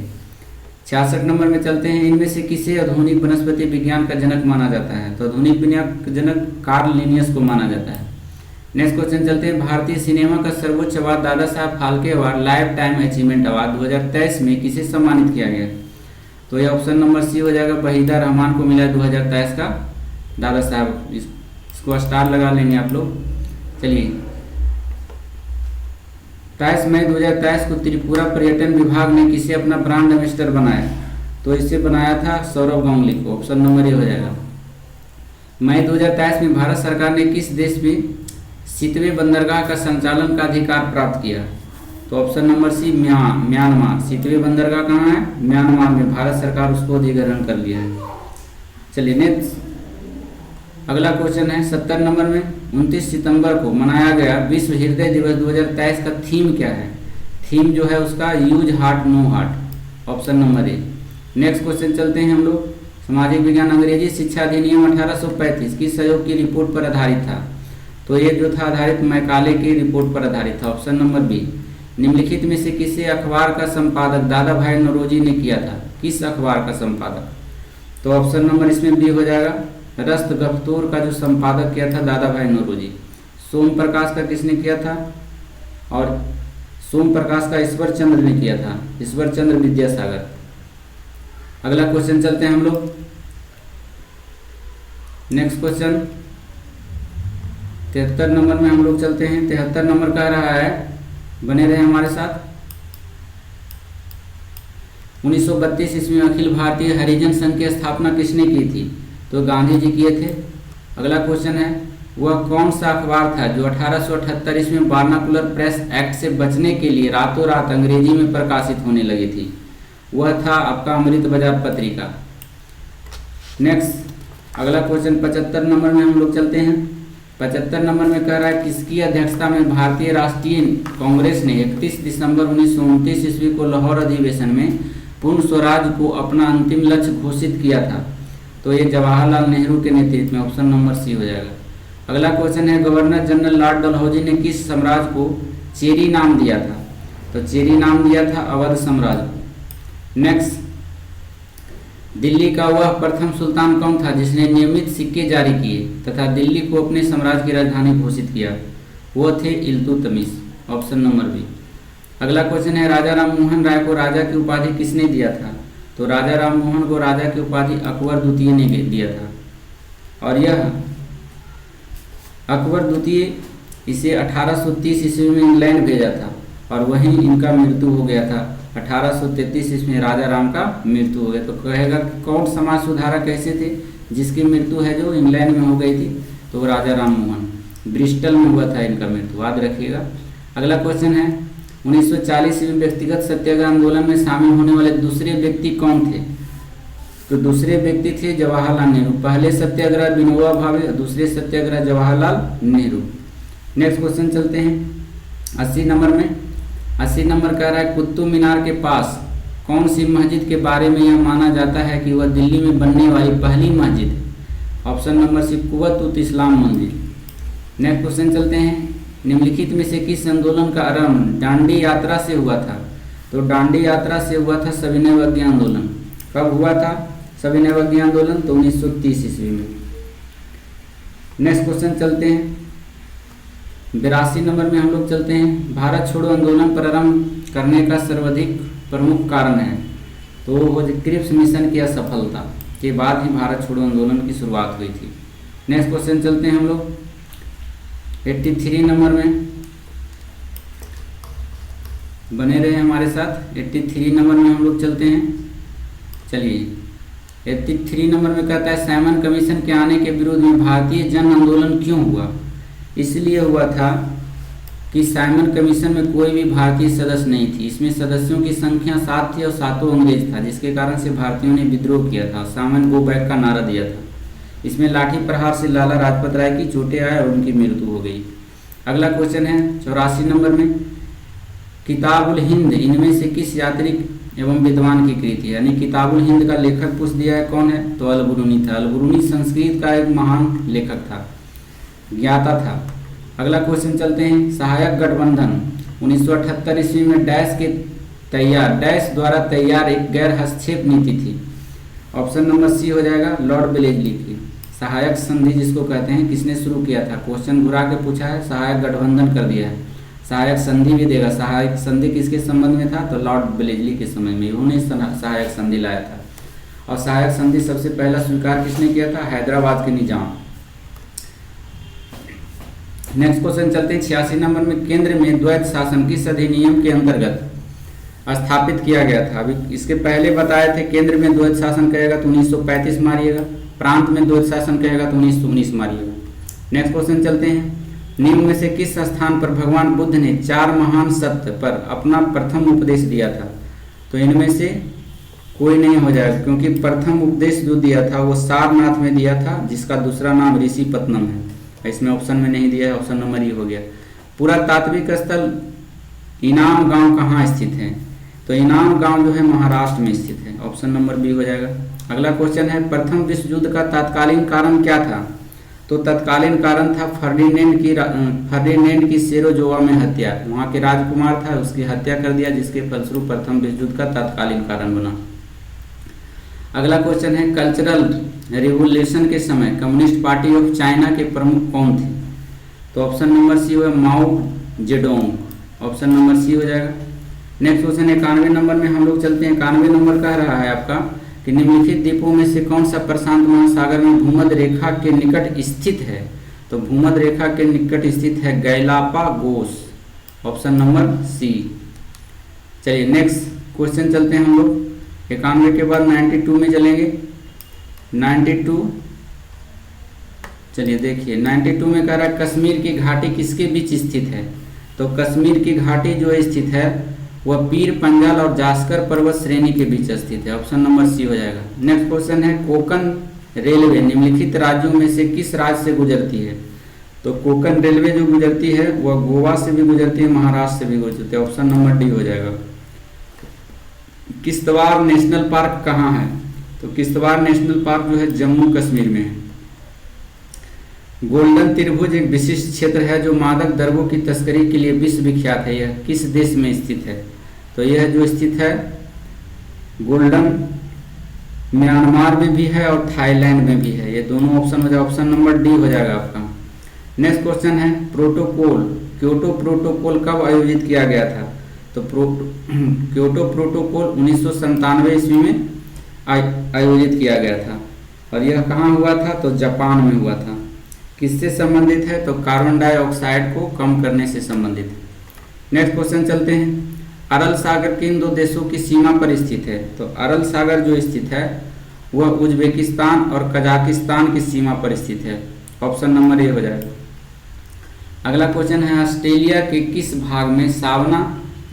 66 नंबर में चलते हैं, इनमें से किसे आधुनिक वनस्पति विज्ञान का जनक माना जाता है। तो आधुनिक विज्ञान का जनक कार्ल लिनियस को माना जाता है। नेक्स्ट क्वेश्चन चलते हैं, भारतीय सिनेमा का सर्वोच्च award Dada Saheb Phalke award life time achievement award 2023 में किसे सम्मानित किया गया। तो ये ऑप्शन नंबर सी हो जाएगा, वहीदा रहमान को मिला 2023 का दादा साहब। इसको स्टार लगा लेंगे आप लोग। चलिए, 23 मई 2023 को त्रिपुरा पर्यटन विभाग ने किसे अपना ब्रांड एम्बेसडर बनाया। तो इसे बनाया था सौरभ गांगुली को, ऑप्शन नंबर ए हो जाएगा। मई 2023 में भारत सरकार ने किस देश में सितवे बंदरगाह का संचालन का अधिकार प्राप्त किया। तो option number C Myanmar. Sittwe बंदरगाह कहाँ है, म्यांमार में। भारत सरकार उसको अधिग्रहण कर लिया है। चलिए नेक्स्ट अगला क्वेश्चन है 70 नंबर में, 29 सितंबर को मनाया गया विश्व हृदय दिवस 2023 का थीम क्या है। थीम जो है उसका use heart no heart, option number A. Next question चलते हैं हम लोग, सामाजिक विज्ञान अंग्रेजी शिक्षा अधिनियम 1835 की सहयोग की रिपोर्ट पर आधारित था। तो ये जो था आधारित मैकाले की रिपोर्ट पर आधारित था, ऑप्शन नंबर बी। निम्नलिखित में से किसे अखबार का संपादक दादा भाई नौरोजी ने किया था। किस अखबार का संपादक। तो ऑप्शन नंबर इसमें बी हो जाएगा, रस्त गफ्तूर का जो संपादक किया था दादा भाई नौरोजी। सोम प्रकाश का किसने किया था, और सोम प्रकाश का ईश्वर चंद्र ने किया था, ईश्वर चंद्र विद्यासागर। अगला क्वेश्चन चलते हैं हम लोग, नेक्स्ट क्वेश्चन 73 नंबर में हम लोग चलते हैं। 73 नंबर कह रहा है, बने रहे हमारे साथ। 1932 ईस्वी में अखिल भारतीय हरिजन संघ की स्थापना किसने की थी। तो गांधी जी किए थे। अगला क्वेश्चन है, वह कौन सा अखबार था जो 1878 ईस्वी में बार्नाकुलर प्रेस एक्ट से बचने के लिए रातों रात अंग्रेजी में प्रकाशित होने लगी थी। वह था आपका अमृत बाजार पत्रिका। नेक्स्ट अगला क्वेश्चन 75 नंबर में हम लोग चलते हैं। 75 नंबर में कह रहा है, किसकी अध्यक्षता में भारतीय राष्ट्रीय कांग्रेस ने 31 दिसंबर 1929 ईस्वी को लाहौर अधिवेशन में पूर्ण स्वराज को अपना अंतिम लक्ष्य घोषित किया था। तो ये जवाहरलाल नेहरू के नेतृत्व में, ऑप्शन नंबर सी हो जाएगा। अगला क्वेश्चन है, गवर्नर जनरल लॉर्ड डलहौजी ने किस साम्राज्य को चेरी नाम दिया था। तो चेरी नाम दिया था अवध साम्राज्य को। नेक्स्ट, दिल्ली का वह प्रथम सुल्तान कौन था जिसने नियमित सिक्के जारी किए तथा दिल्ली को अपने साम्राज्य की राजधानी घोषित किया। वो थे इल्तुतमिश, ऑप्शन नंबर बी। अगला क्वेश्चन है, राजा राम मोहन राय को राजा की उपाधि किसने दिया था। तो राजा राम मोहन को राजा की उपाधि अकबर द्वितीय ने दिया था, और यह अकबर द्वितीय इसे 1830 ईस्वी में इंग्लैंड भेजा था, और वहीं इनका मृत्यु हो गया था। 1833 ईस्वी राजा राम का मृत्यु हो गया। तो कहेगा कि कौन समाज सुधारक ऐसे थे जिसकी मृत्यु है जो इंग्लैंड में हो गई थी। तो राजा राम मोहन, ब्रिस्टल में हुआ था इनका मृत्यु, याद रखिएगा। अगला क्वेश्चन है, 1940 में व्यक्तिगत सत्याग्रह आंदोलन में शामिल होने वाले दूसरे व्यक्ति कौन थे। तो दूसरे व्यक्ति थे जवाहरलाल नेहरू। पहले सत्याग्रह विनोबा भावे, दूसरे सत्याग्रह जवाहरलाल नेहरू। नेक्स्ट क्वेश्चन चलते हैं 80 नंबर में। 80 नंबर कह रहा है, कुतुब मीनार के पास कौन सी मस्जिद के बारे में यह माना जाता है कि वह दिल्ली में बनने वाली पहली मस्जिद है। ऑप्शन नंबर सी, कुव्वत इस्लाम मंदिर। नेक्स्ट क्वेश्चन चलते हैं, निम्नलिखित में से किस आंदोलन का आरंभ डांडी यात्रा से हुआ था। तो डांडी यात्रा से हुआ था सविनय अवज्ञा आंदोलन। कब हुआ था सविनय अवज्ञा आंदोलन। तो 1930 ईस्वी में। नेक्स्ट क्वेश्चन चलते हैं 82 नंबर में हम लोग चलते हैं, भारत छोड़ो आंदोलन प्रारंभ करने का सर्वाधिक प्रमुख कारण है। तो वो क्रिप्स मिशन की असफलता के बाद ही भारत छोड़ो आंदोलन की शुरुआत हुई थी। नेक्स्ट क्वेश्चन चलते हैं हम लोग 83 नंबर में, बने रहे हमारे साथ। 83 नंबर में हम लोग चलते हैं। चलिए 83 नंबर में कहता है, साइमन कमीशन के आने के विरोध में भारतीय जन आंदोलन क्यों हुआ। इसलिए हुआ था कि साइमन कमीशन में कोई भी भारतीय सदस्य नहीं थी। इसमें सदस्यों की संख्या 7 थी और 7 अंग्रेज था, जिसके कारण से भारतीयों ने विद्रोह किया था। साइमन गो बैक का नारा दिया था। इसमें लाठी प्रहार से लाला लाजपत राय की चोटें आए और उनकी मृत्यु हो गई। अगला क्वेश्चन है 84 नंबर में, किताबुल हिंद इनमें से किस यात्री एवं विद्वान की कृति है? यानी किताबुल हिंद का लेखक पूछ दिया है, कौन है? तो अल-बुरूनी था। अल-बुरूनी संस्कृत का एक महान लेखक था, ज्ञाता था। अगला क्वेश्चन चलते हैं, सहायक गठबंधन 1978 ईस्वी में डैश द्वारा तैयार एक गैर हस्तक्षेप नीति थी। ऑप्शन नंबर सी हो जाएगा, लॉर्ड बेलेजली की। सहायक संधि जिसको कहते हैं, किसने शुरू किया था? क्वेश्चन घुरा के पूछा है, सहायक गठबंधन कर दिया है। सहायक संधि भी देगा। सहायक संधि किसके संबंध में था? तो लॉर्ड बेलेजली के समय में उन्होंने सहायक संधि लाया था। और सहायक संधि सबसे पहला स्वीकार किसने किया था? हैदराबाद के निजाम। नेक्स्ट क्वेश्चन चलते हैं 86 नंबर में, केंद्र में द्वैत शासन किस अधिनियम के अंतर्गत स्थापित किया गया था? अभी इसके पहले बताए थे, केंद्र में द्वैत शासन कहेगा तो 1935 मारिएगा, प्रांत में द्वैत शासन कहेगा तो 1919 मारिएगा। नेक्स्ट क्वेश्चन चलते हैं, निम्न में से किस स्थान पर भगवान बुद्ध ने 4 महान सत्य पर अपना प्रथम उपदेश दिया था? तो इनमें से कोई नहीं हो जाएगा, क्योंकि प्रथम उपदेश जो दिया था वो सारनाथ में दिया था, जिसका दूसरा नाम ऋषिपत्नम है। इसमें ऑप्शन में नहीं दिया है, ऑप्शन नंबर ई हो गया। पुरातात्विक स्थल इनाम गांव कहाँ स्थित है? तो इनाम गांव जो है महाराष्ट्र में स्थित है। ऑप्शन नंबर बी हो जाएगा। अगला क्वेश्चन है, प्रथम विश्व युद्ध का तत्कालीन कारण क्या था? तो तत्कालीन कारण था फर्डिनेंड की सेरोजोवा में हत्या। वहाँ के राजकुमार था, उसकी हत्या कर दिया, जिसके फलस्वरूप प्रथम विश्व युद्ध का तत्कालीन कारण बना। अगला क्वेश्चन है, कल्चरल रिवोल्यूशन के समय कम्युनिस्ट पार्टी ऑफ चाइना के प्रमुख कौन थे? तो ऑप्शन नंबर सी हो, Mao Zedong. Option number C हो जाएगा। नेक्स्ट क्वेश्चन 91 नंबर में हम लोग चलते हैं। 91 नंबर कह रहा है आपका कि निम्नलिखित द्वीपों में से कौन सा प्रशांत महासागर में भूमध्य रेखा के निकट स्थित है? तो भूमध्य रेखा के निकट स्थित है गैलापागोस। ऑप्शन नंबर सी। चलिए नेक्स्ट क्वेश्चन चलते हैं हम लोग। 91 के बाद 92 में चलेंगे। 92, चलिए देखिए 92 में कह रहा है कश्मीर की घाटी किसके बीच स्थित है? तो कश्मीर की घाटी जो स्थित है वह पीर पंजाल और जास्कर पर्वत श्रेणी के बीच स्थित है। ऑप्शन नंबर सी हो जाएगा। नेक्स्ट क्वेश्चन है, कोंकण रेलवे निम्नलिखित राज्यों में से किस राज्य से गुजरती है? तो कोंकण रेलवे जो गुजरती है वह गोवा से भी गुजरती है, महाराष्ट्र से भी गुजरती है। ऑप्शन नंबर डी हो जाएगा। किश्तवाड़ नेशनल पार्क कहाँ है? तो किश्तवाड़ नेशनल पार्क जो है जम्मू कश्मीर में है। गोल्डन त्रिभुज एक विशिष्ट क्षेत्र है जो मादक द्रव्यों की तस्करी के लिए विश्व विख्यात है। यह किस देश में स्थित है? तो यह जो स्थित है गोल्डन म्यांमार में भी है और थाईलैंड में भी है। ये दोनों ऑप्शन हो जाए। ऑप्शन नंबर डी हो जाएगा आपका। नेक्स्ट क्वेश्चन है, प्रोटोकॉल क्योटो प्रोटोकॉल कब आयोजित किया गया था? तो क्योटो प्रोटोकॉल 1997 ईस्वी में आयोजित किया गया था। और यह कहाँ हुआ था? तो जापान में हुआ था। किससे संबंधित है? तो कार्बन डाइऑक्साइड को कम करने से संबंधित है। नेक्स्ट क्वेश्चन चलते हैं, अरल सागर किन 2 देशों की सीमा पर स्थित है? तो अरल सागर जो स्थित है वह उज्बेकिस्तान और कजाकिस्तान की सीमा पर स्थित है। ऑप्शन नंबर ए हो जाएगा। अगला क्वेश्चन है, ऑस्ट्रेलिया के किस भाग में सावना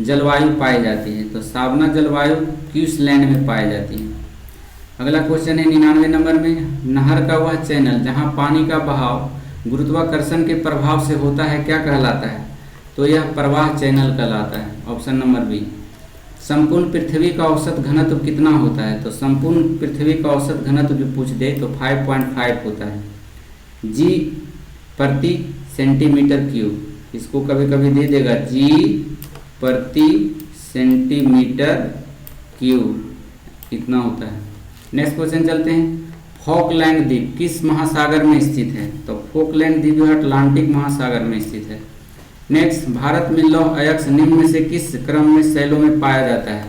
जलवायु पाई जाती है? तो सावना जलवायु क्वींसलैंड में पाई जाती है। अगला क्वेश्चन है 99 नंबर में, नहर का वह चैनल जहां पानी का बहाव गुरुत्वाकर्षण के प्रभाव से होता है क्या कहलाता है? तो यह प्रवाह चैनल कहलाता है। Option number B. संपूर्ण पृथ्वी का औसत घनत्व कितना होता है? तो संपूर्ण पृथ्वी का औसत घनत्व जो पूछ दे तो 5.5 होता है जी प्रति सेंटीमीटर क्यूब। इसको कभी कभी दे देगा जी प्रति सेंटीमीटर क्यूब इतना होता है। नेक्स्ट क्वेश्चन चलते हैं, फॉकलैंड द्वीप किस महासागर में स्थित है? तो फॉकलैंड द्वीप जो है अटलांटिक महासागर में स्थित है। नेक्स्ट, भारत में लौह अयस्क निम्न में से किस क्रम में शैलों में पाया जाता है?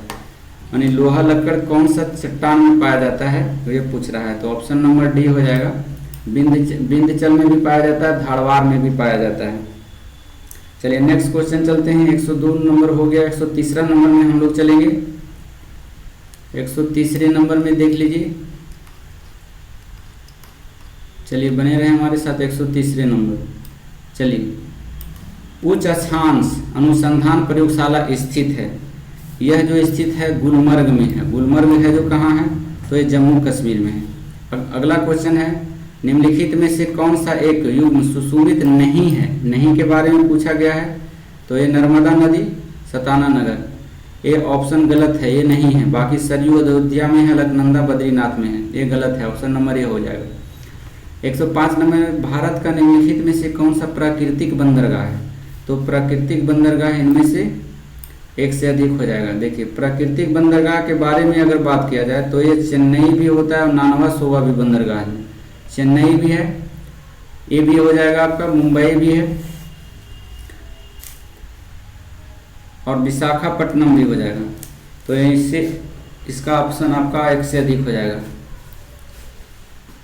यानी लोहा लक्कड़ कौन सा चट्टान में पाया जाता है तो ये पूछ रहा है। तो ऑप्शन नंबर डी हो जाएगा। विंध्याचल में भी पाया जाता है, धारवाड़ में भी पाया जाता है। चलिए नेक्स्ट क्वेश्चन चलते हैं। 102 नंबर हो गया। 103 नंबर में हम लोग चलेंगे। 103 नंबर में देख लीजिए। चलिए बने रहे हमारे साथ। 103 नंबर चलिए उच्च अक्षांश अनुसंधान प्रयोगशाला स्थित है। यह जो स्थित है गुलमर्ग में है। गुलमर्ग है जो कहाँ है, तो ये जम्मू कश्मीर में है। अगला क्वेश्चन है, निम्नलिखित में से कौन सा एक युग्म सुशोभित नहीं है। नहीं के बारे में पूछा गया है, तो ये नर्मदा नदी, सताना नगर। ये ऑप्शन गलत है, ये नहीं है। बाकी सरयू अयोध्या में है, अलकनंदा बद्रीनाथ में है, ये गलत है। ऑप्शन नंबर ए हो जाएगा। 105 नंबर में, भारत का निम्नलिखित में से कौन सा प्राकृतिक बंदरगाह है। तो प्राकृतिक बंदरगाह इनमें से एक से अधिक हो जाएगा। देखिए, प्राकृतिक बंदरगाह के बारे में अगर बात किया जाए तो ये चेन्नई भी होता है और नानवा सोवा भी बंदरगाह है। चेन्नई भी है, ये भी हो जाएगा आपका, मुंबई भी है और विशाखापट्टनम भी हो जाएगा। तो इससे इसका ऑप्शन आपका एक से अधिक हो जाएगा।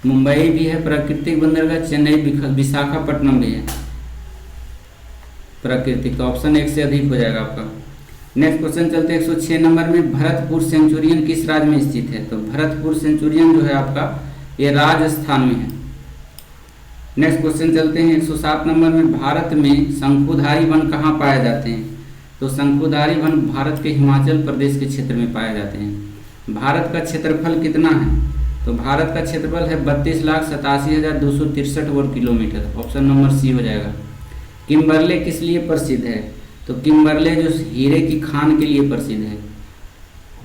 मुंबई भी है प्राकृतिक बंदरगाह, चेन्नई, विशाखापट्टनम भी है प्राकृतिक। तो ऑप्शन एक से अधिक हो जाएगा आपका। नेक्स्ट क्वेश्चन चलते हैं 106 नंबर में, भरतपुर सेंचुरियन किस राज्य में स्थित है। तो भरतपुर सेंचुरियन जो है आपका, ये राजस्थान में है। नेक्स्ट क्वेश्चन चलते हैं 107 नंबर में, भारत में शंकुधारी वन कहाँ पाए जाते हैं। तो शंकुधारी वन भारत के हिमाचल प्रदेश के क्षेत्र में पाए जाते हैं। भारत का क्षेत्रफल कितना है। तो भारत का क्षेत्रफल है 32,87,263 वर्ग किलोमीटर। ऑप्शन नंबर सी हो जाएगा। किम्बरले किस लिए प्रसिद्ध है। तो किम्बरले जो हीरे की खान के लिए प्रसिद्ध है।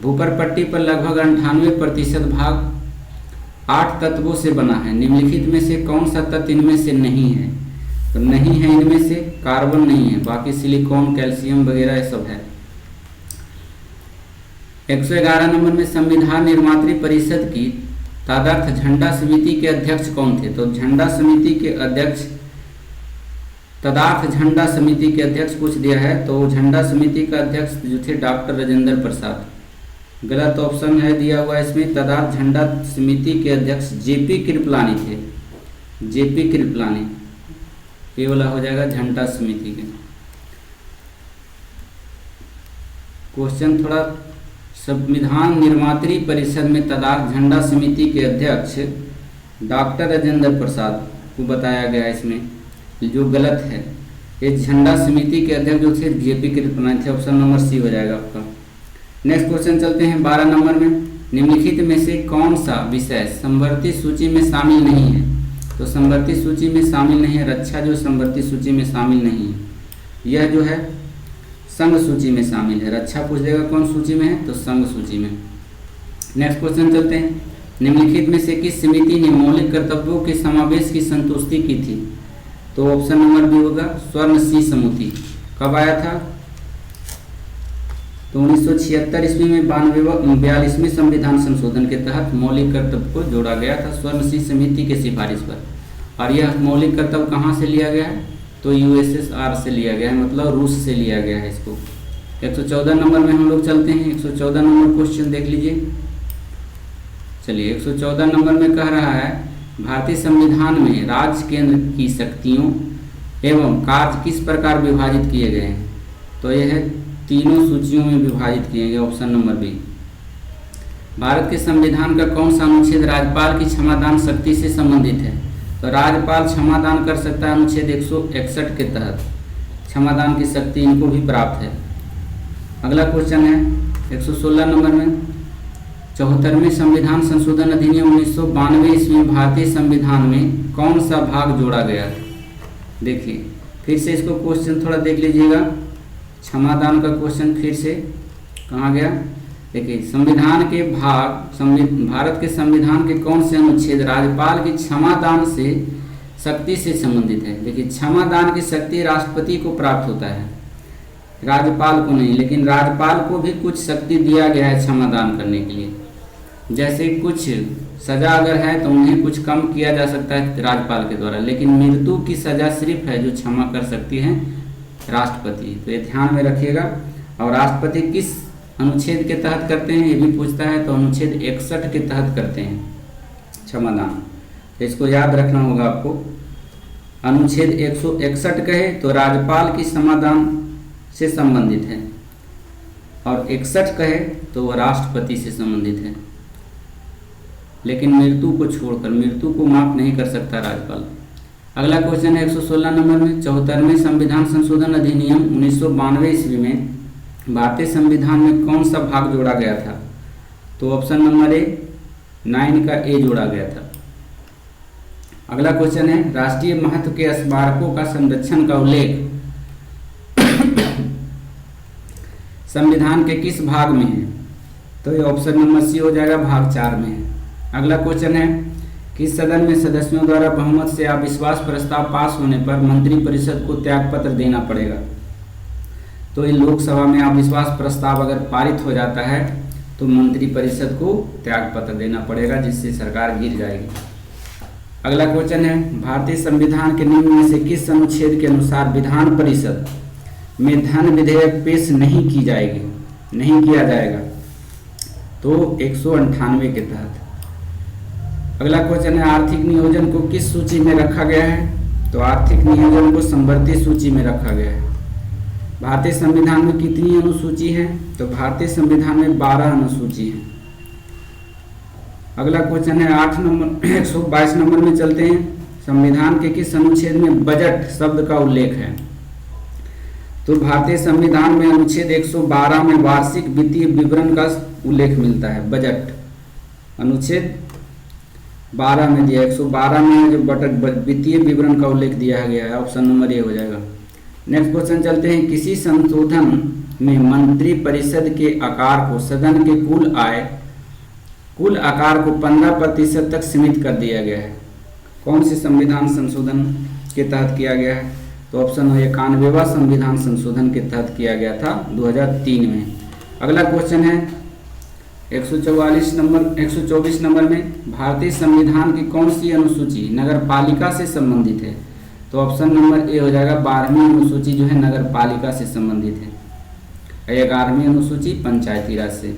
भूपर पट्टी पर लगभग 98% भाग 8 तत्वों से बना है। निम्नलिखित में से कौन सा तत्व इनमें से नहीं है। तो नहीं है इनमें से, कार्बन नहीं है, बाकी सिलिकॉन, कैल्शियम वगैरह ये सब है। 111 नंबर में, संविधान निर्मात्री परिषद की तदार्थ झंडा समिति के अध्यक्ष कौन थे। तो झंडा समिति के अध्यक्ष, तदार्थ झंडा समिति के अध्यक्ष कुछ दिया है, तो झंडा समिति का अध्यक्ष जो थे डॉक्टर राजेंद्र प्रसाद। गलत ऑप्शन है दिया हुआ इसमें। तदार्थ झंडा समिति के अध्यक्ष जेपी कृपलानी थे। जेपी कृपलानी, ये वाला हो जाएगा झंडा समिति के। क्वेश्चन थोड़ा, संविधान निर्मात्री परिषद में तदार्थ झंडा समिति के अध्यक्ष डॉक्टर राजेंद्र प्रसाद को बताया गया इसमें, जो गलत है। ये झंडा समिति के अध्यक्ष जो थे जेपी कृपलानी थे। ऑप्शन नंबर सी हो जाएगा आपका। नेक्स्ट क्वेश्चन चलते हैं 12 नंबर में, निम्नलिखित में से कौन सा विषय संवर्ती सूची में शामिल नहीं है। तो संवर्ती सूची में शामिल नहीं है, रक्षा जो संवर्ती सूची में शामिल नहीं है, यह जो है संघ सूची में शामिल है। रक्षा पूछ देगा कौन सूची में है, तो संघ सूची में। नेक्स्ट क्वेश्चन चलते हैं, निम्नलिखित में से किस समिति ने मौलिक कर्तव्यों के समावेश की संतुष्टि की थी। तो ऑप्शन नंबर बी होगा, स्वर्ण सिंह समिति। कब आया था। तो 1976 ईस्वी में 42वें संविधान संशोधन के तहत मौलिक कर्तव्य को जोड़ा गया था स्वर्ण सिंह समिति के सिफारिश पर। और यह मौलिक कर्तव्य कहाँ से लिया गया है। तो यूएसएसआर से लिया गया है, मतलब रूस से लिया गया है इसको। 114 नंबर में हम लोग चलते हैं। 114 नंबर क्वेश्चन देख लीजिए। चलिए, 114 नंबर में कह रहा है, भारतीय संविधान में राज्य केंद्र की शक्तियों एवं कार्य किस प्रकार विभाजित किए गए हैं। तो यह है तीनों सूचियों में विभाजित किए गए। Option number B. भारत के संविधान का कौन सा अनुच्छेद राज्यपाल की क्षमादान शक्ति से संबंधित है। तो राज्यपाल क्षमादान कर सकता है अनुच्छेद 161 के तहत, क्षमादान की शक्ति इनको भी प्राप्त है। अगला क्वेश्चन है 116 नंबर में, 74वें संविधान संशोधन अधिनियम 1992 ईस्वी में भारतीय संविधान में कौन सा भाग जोड़ा गया है। देखिए फिर से इसको क्वेश्चन थोड़ा देख लीजिएगा। क्षमादान का क्वेश्चन फिर से कहाँ गया। देखिए, संविधान के भारत के संविधान के कौन से अनुच्छेद राज्यपाल की क्षमादान से शक्ति से संबंधित है। देखिए, क्षमादान की शक्ति राष्ट्रपति को प्राप्त होता है, राज्यपाल को नहीं। लेकिन राज्यपाल को भी कुछ शक्ति दिया गया है क्षमादान करने के लिए। जैसे कुछ सजा अगर है तो उन्हें कुछ कम किया जा सकता है राज्यपाल के द्वारा, लेकिन मृत्यु की सजा सिर्फ है जो क्षमा कर सकती है राष्ट्रपति। तो ये ध्यान में रखिएगा। और राष्ट्रपति किस अनुच्छेद के तहत करते हैं ये भी पूछता है, तो अनुच्छेद 61 के तहत करते हैं क्षमादान। तो इसको याद रखना होगा आपको। अनुच्छेद 161 कहे तो राज्यपाल की क्षमादान से संबंधित है, और 61 कहे तो वह राष्ट्रपति से संबंधित है। लेकिन मृत्यु को छोड़कर, मृत्यु को माफ नहीं कर सकता राज्यपाल। अगला क्वेश्चन है 116 नंबर में, 74वें संविधान संशोधन अधिनियम 1992 ईस्वी में भारतीय संविधान में कौन सा भाग जोड़ा गया था? तो ऑप्शन नंबर ए 9 का ए जोड़ा गया था। अगला क्वेश्चन है, राष्ट्रीय महत्व के स्मारकों का संरक्षण का उल्लेख संविधान के किस भाग में है? तो ये ऑप्शन नंबर सी हो जाएगा, भाग 4 में है। अगला क्वेश्चन है, किस सदन में सदस्यों द्वारा बहुमत से अविश्वास प्रस्ताव पास होने पर मंत्रिपरिषद को त्यागपत्र देना पड़ेगा? तो ये लोकसभा में अविश्वास प्रस्ताव अगर पारित हो जाता है तो मंत्रिपरिषद को त्यागपत्र देना पड़ेगा, जिससे सरकार गिर जाएगी। अगला क्वेश्चन है, भारतीय संविधान के निम्न में से किस अनुच्छेद के अनुसार विधान परिषद में धन विधेयक पेश नहीं किया जाएगा? तो 198 के तहत। अगला क्वेश्चन है, आर्थिक नियोजन को किस सूची में रखा गया है? तो आर्थिक नियोजन को संवर्ती सूची में रखा गया है। भारतीय संविधान में कितनी अनुसूची है? तो भारतीय संविधान में 12 अनुसूची है। अगला क्वेश्चन है 122 नंबर में चलते हैं, संविधान के किस अनुच्छेद में बजट शब्द का उल्लेख है? तो भारतीय संविधान में अनुच्छेद 112 में वार्षिक वित्तीय विवरण का उल्लेख मिलता है। बजट अनुच्छेद 12 में दिया, 112 में जो बजट वित्तीय विवरण का उल्लेख दिया गया है, ऑप्शन नंबर ए हो जाएगा। नेक्स्ट क्वेश्चन चलते हैं, किसी संशोधन में मंत्रिपरिषद के आकार को सदन के कुल आकार को 15% तक सीमित कर दिया गया है? कौन से संविधान संशोधन के तहत किया गया है? तो ऑप्शन 91वां संविधान संशोधन के तहत किया गया था 2003 में। अगला क्वेश्चन है 124 नंबर में, भारतीय संविधान की कौन सी अनुसूची नगर पालिका से संबंधित है? तो ऑप्शन नंबर ए हो जाएगा, 12वीं अनुसूची जो है नगर पालिका से संबंधित है। 11वीं अनुसूची पंचायती राज से।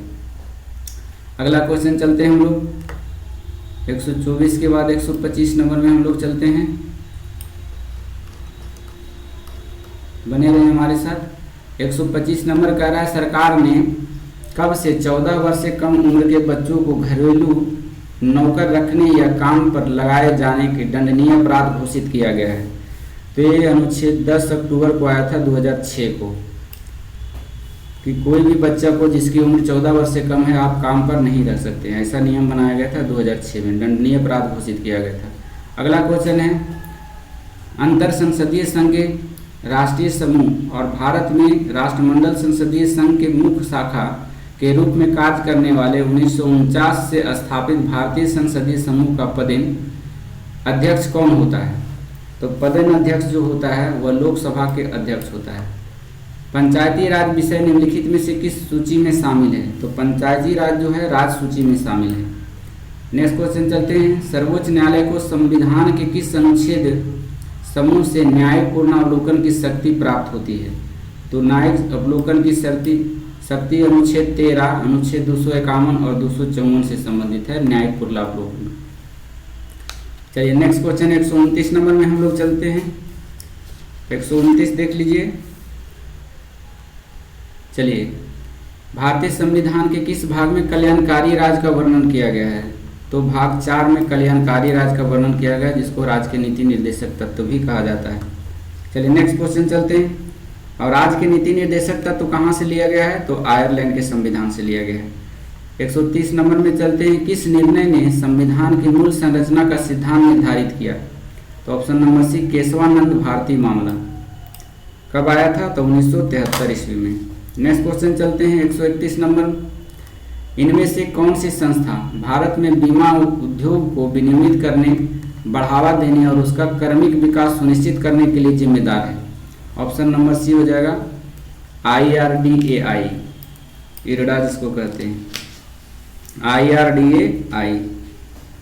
अगला क्वेश्चन चलते हैं हम लोग 124 के बाद 125 नंबर में हम लोग चलते हैं, बने रहे हमारे साथ। 125 नंबर कह रहा है, सरकार ने कब से 14 वर्ष से कम उम्र के बच्चों को घरेलू नौकर रखने या काम पर लगाए जाने के दंडनीय अपराध घोषित किया गया है? तो ये अनुच्छेद 10 अक्टूबर को आया था 2006 को, कि कोई भी बच्चा को जिसकी उम्र 14 वर्ष से कम है आप काम पर नहीं रख सकते हैं, ऐसा नियम बनाया गया था 2006 में, दंडनीय अपराध घोषित किया गया था। अगला क्वेश्चन है, अंतर संसदीय संघ के राष्ट्रीय समूह और भारत में राष्ट्रमंडल संसदीय संघ के मुख्य शाखा के रूप में कार्य करने वाले 1949 से स्थापित भारतीय संसदीय समूह का पदेन अध्यक्ष कौन होता है? तो पदेन अध्यक्ष जो होता है वह लोकसभा के अध्यक्ष होता है। पंचायती राज विषय निम्नलिखित में से किस सूची में शामिल है? तो पंचायती राज जो है राज सूची में शामिल है। नेक्स्ट क्वेश्चन चलते हैं, सर्वोच्च न्यायालय को संविधान के किस अनुच्छेद समूह से न्यायिक पूर्णावलोकन की शक्ति प्राप्त होती है? तो न्यायिक अवलोकन की शक्ति अनुच्छेद 13, अनुच्छेद 251 और 254 से संबंधित है, न्यायिक पूर्णावलोकन। चलिए नेक्स्ट क्वेश्चन 129 नंबर में हम लोग चलते हैं। 129 देख लीजिए। चलिए, भारतीय संविधान के किस भाग में कल्याणकारी राज का वर्णन किया गया है? तो भाग 4 में कल्याणकारी राज का वर्णन किया गया है, जिसको राज्य के नीति निर्देशक तत्व भी कहा जाता है। चलिए नेक्स्ट क्वेश्चन चलते हैं, और राज्य के नीति निर्देशक तत्व कहाँ से लिया गया है? तो आयरलैंड के संविधान से लिया गया है। 130 नंबर में चलते हैं, किस निर्णय ने संविधान की मूल संरचना का सिद्धांत निर्धारित किया? तो option number C, Keshavananda Bharati मामला। कब आया था? तो 1973 ईस्वी में। नेक्स्ट क्वेश्चन चलते हैं 131 नंबर, इनमें से कौन सी संस्था भारत में बीमा उद्योग को विनियमित करने, बढ़ावा देने और उसका क्रमिक विकास सुनिश्चित करने के लिए जिम्मेदार है? ऑप्शन नंबर सी हो जाएगा, IRDAI, इरडा जिसको कहते हैं,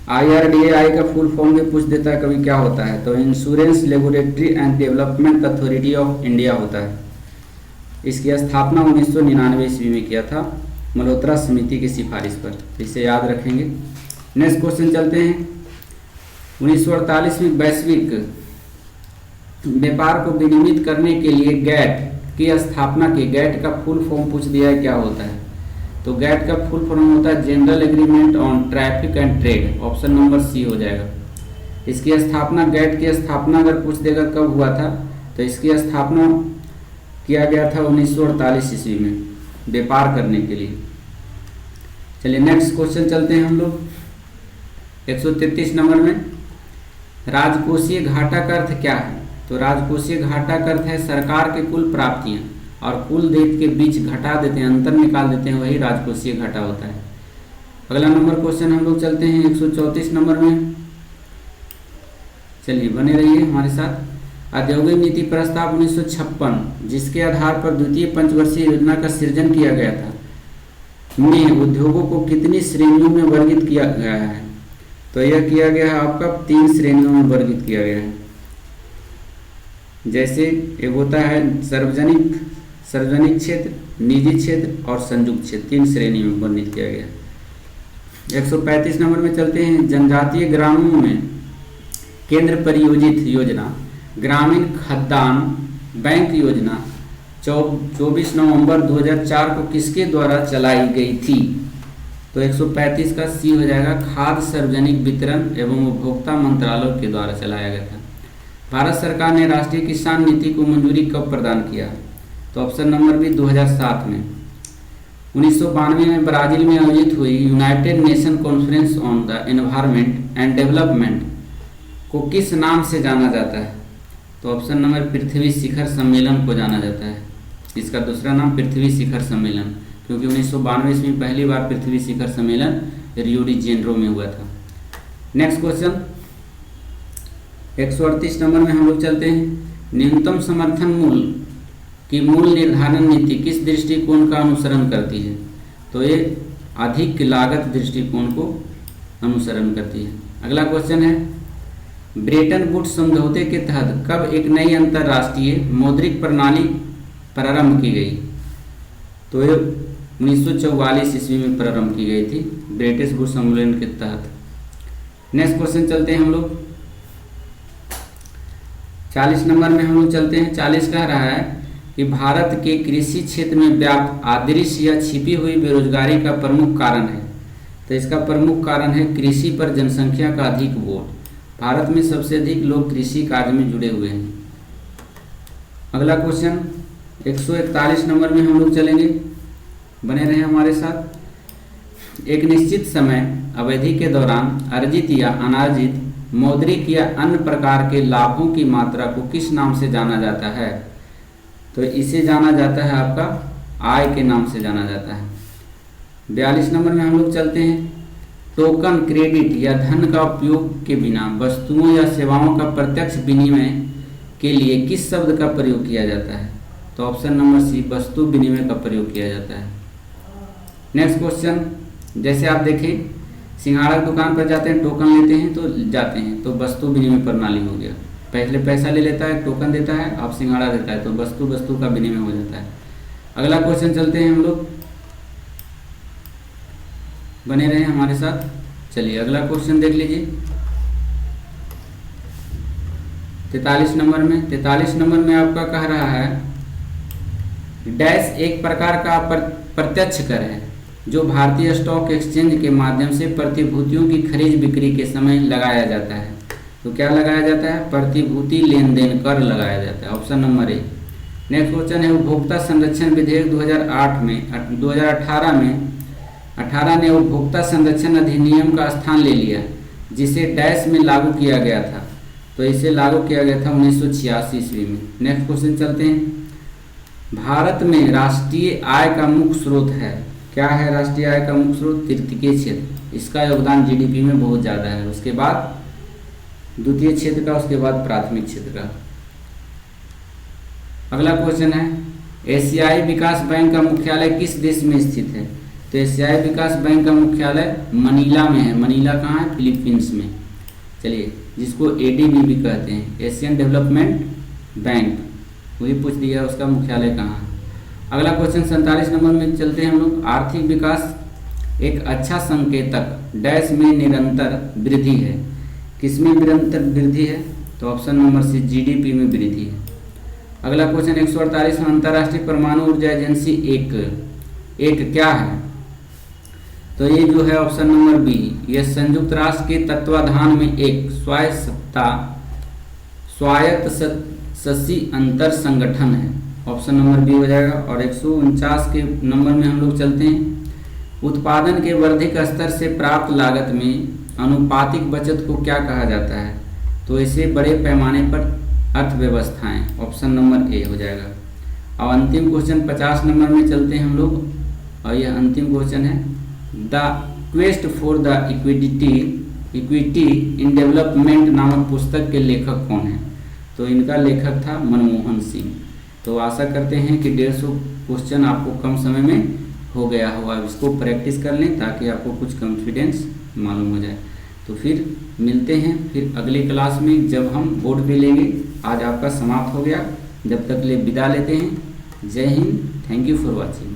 IRDAI का फुल फॉर्म भी पूछ देता है कभी, क्या होता है? तो insurance regulatory and development authority of India होता है। इसकी स्थापना 1999 ईस्वी में किया था मल्होत्रा समिति की सिफारिश पर, इसे याद रखेंगे। नेक्स्ट क्वेश्चन चलते हैं, 1948 में वैश्विक व्यापार को विनियमित करने के लिए गैट की स्थापना की। गैट का फुल फॉर्म पूछ दिया है, क्या होता है? तो गैट का फुल फॉर्म होता है general agreement on traffic and trade, option number C हो जाएगा। इसकी स्थापना, गैट की स्थापना अगर पूछ देगा कब हुआ था, तो इसकी स्थापना किया गया था 1948 ईस्वी में, व्यापार करने के लिए। चलिए नेक्स्ट क्वेश्चन चलते हैं हम लोग 133 नंबर में। राजकोषीय घाटा का अर्थ क्या है? तो राजकोषीय घाटा का अर्थ है सरकार के कुल प्राप्तियां और कुल देय के बीच घटा देते हैं, अंतर निकाल देते हैं, वही राजकोषीय घाटा होता है। अगला नंबर क्वेश्चन हम लोग चलते हैं 134 नंबर में। चलिए बने रहिए हमारे साथ। औद्योगिक नीति प्रस्ताव 1956, जिसके आधार पर द्वितीय पंचवर्षीय योजना का सृजन किया गया था, में उद्योगों को कितनी श्रेणियों में वर्गित किया गया है? तो यह किया गया है आपका 3 श्रेणियों में वर्गित किया गया है। जैसे एक होता है सार्वजनिक क्षेत्र, निजी क्षेत्र और संयुक्त क्षेत्र, 3 श्रेणी में वर्णित किया गया है। 135 नंबर में चलते हैं। जनजातीय ग्रामों में केंद्र प्रायोजित योजना ग्रामीण खाद्यान्न बैंक योजना 24 नवंबर 2004 को किसके द्वारा चलाई गई थी? तो 135 का सी हो जाएगा, खाद्य सार्वजनिक वितरण एवं उपभोक्ता मंत्रालय के द्वारा चलाया गया था। भारत सरकार ने राष्ट्रीय किसान नीति को मंजूरी कब प्रदान किया? तो ऑप्शन नंबर बी 2007 में। 1992 में ब्राजील में आयोजित हुई United nation conference on the environment and development को किस नाम से जाना जाता है? तो ऑप्शन नंबर पृथ्वी शिखर सम्मेलन को जाना जाता है। इसका दूसरा नाम पृथ्वी शिखर सम्मेलन, क्योंकि 1992 ईस्वी में पहली बार पृथ्वी शिखर सम्मेलन रियो डी जेनेरो में हुआ था। नेक्स्ट क्वेश्चन 138 नंबर में हम लोग चलते हैं। न्यूनतम समर्थन मूल्य की मूल निर्धारण नीति किस दृष्टिकोण का अनुसरण करती है? तो ये अधिक लागत दृष्टिकोण को अनुसरण करती है। अगला क्वेश्चन है, ब्रेटन वुड्स समझौते के तहत कब एक नई अंतर्राष्ट्रीय मौद्रिक प्रणाली प्रारंभ की गई? तो ये 1944 ईस्वी में प्रारंभ की गई थी ब्रेटन वुड्स सम्मेलन के तहत। नेक्स्ट क्वेश्चन चलते हैं हम लोग 40 नंबर में हम लोग चलते हैं। 40 कह रहा है कि भारत के कृषि क्षेत्र में व्याप्त अदृश्य या छिपी हुई बेरोजगारी का प्रमुख कारण है। तो इसका प्रमुख कारण है कृषि पर जनसंख्या का अधिक बोझ। भारत में सबसे अधिक लोग कृषि कार्य में जुड़े हुए हैं। अगला क्वेश्चन 141 नंबर में हम लोग चलेंगे, बने रहे हमारे साथ। एक निश्चित समय अवधि के दौरान अर्जित या अनार्जित मौद्रिक या अन्य प्रकार के लाभों की मात्रा को किस नाम से जाना जाता है? तो इसे जाना जाता है आपका आय के नाम से जाना जाता है। 42 नंबर में हम लोग चलते हैं। टोकन, क्रेडिट या धन का उपयोग के बिना वस्तुओं या सेवाओं का प्रत्यक्ष विनिमय के लिए किस शब्द का प्रयोग किया जाता है? तो ऑप्शन नंबर सी, वस्तु विनिमय का प्रयोग किया जाता है। नेक्स्ट क्वेश्चन, जैसे आप देखें सिंघाड़ा दुकान पर जाते हैं, टोकन लेते हैं तो जाते हैं, तो वस्तु विनिमय प्रणाली हो गया। पहले पैसा ले लेता है, टोकन देता है, आप सिंघाड़ा देता है, तो वस्तु का विनिमय हो जाता है। अगला क्वेश्चन चलते हैं हम लोग, बने रहे हमारे साथ। चलिए अगला क्वेश्चन देख लीजिए 43 नंबर में। 43 नंबर में आपका कह रहा है डैश एक प्रकार का प्रत्यक्ष कर है जो भारतीय स्टॉक एक्सचेंज के माध्यम से प्रतिभूतियों की खरीद बिक्री के समय लगाया जाता है। तो क्या लगाया जाता है? प्रतिभूति लेन देन कर लगाया जाता है। Option number A. Next question है, उपभोक्ता संरक्षण विधेयक 2018 में 18 ने उपभोक्ता संरक्षण अधिनियम का स्थान ले लिया, जिसे डैश में लागू किया गया था। तो इसे लागू किया गया था 1986 ईस्वी में। नेक्स्ट क्वेश्चन चलते हैं, भारत में राष्ट्रीय आय का मुख्य स्रोत है। क्या है राष्ट्रीय आय का मुख्य स्रोत? तृतीयक क्षेत्र। इसका योगदान जीडीपी में बहुत ज़्यादा है, उसके बाद द्वितीय क्षेत्र का, उसके बाद प्राथमिक क्षेत्र का। अगला क्वेश्चन है, एशियाई विकास बैंक का मुख्यालय किस देश में स्थित है? तो एशियाई विकास बैंक का मुख्यालय मनीला में है। मनीला कहाँ है? फिलीपींस में। चलिए, जिसको एडीबी भी कहते हैं, एशियन डेवलपमेंट बैंक, वही पूछ दिया उसका मुख्यालय कहाँ है। अगला क्वेश्चन 47 नंबर में चलते हैं हम लोग। आर्थिक विकास एक अच्छा संकेतक डैश में निरंतर वृद्धि है। किसमें निरंतर वृद्धि है? तो ऑप्शन नंबर सी, जीडीपी में वृद्धि है। अगला क्वेश्चन 148 में, अंतर्राष्ट्रीय परमाणु ऊर्जा एजेंसी एक क्या है? तो ये जो है ऑप्शन नंबर बी, यह संयुक्त राष्ट्र के तत्वाधान में एक स्वायत्त शशि अंतर संगठन है। ऑप्शन नंबर बी हो जाएगा। और 149 के नंबर में हम लोग चलते हैं। उत्पादन के वर्धित स्तर से प्राप्त लागत में अनुपातिक बचत को क्या कहा जाता है? तो इसे बड़े पैमाने पर अर्थव्यवस्थाएं। ऑप्शन नंबर ए हो जाएगा। अब अंतिम क्वेश्चन 50 नंबर में चलते हैं हम लोग, और यह अंतिम क्वेश्चन है, the quest for the equity in development नामक पुस्तक के लेखक कौन है? तो इनका लेखक था मनमोहन सिंह। तो आशा करते हैं कि 150 क्वेश्चन आपको कम समय में हो गया हो। अब इसको प्रैक्टिस कर लें ताकि आपको कुछ कॉन्फिडेंस मालूम हो जाए। तो फिर मिलते हैं फिर अगली क्लास में जब हम बोर्ड पे लेंगे। आज आपका समाप्त हो गया, जब तक ले विदा लेते हैं। जय Hind, thank you for watching.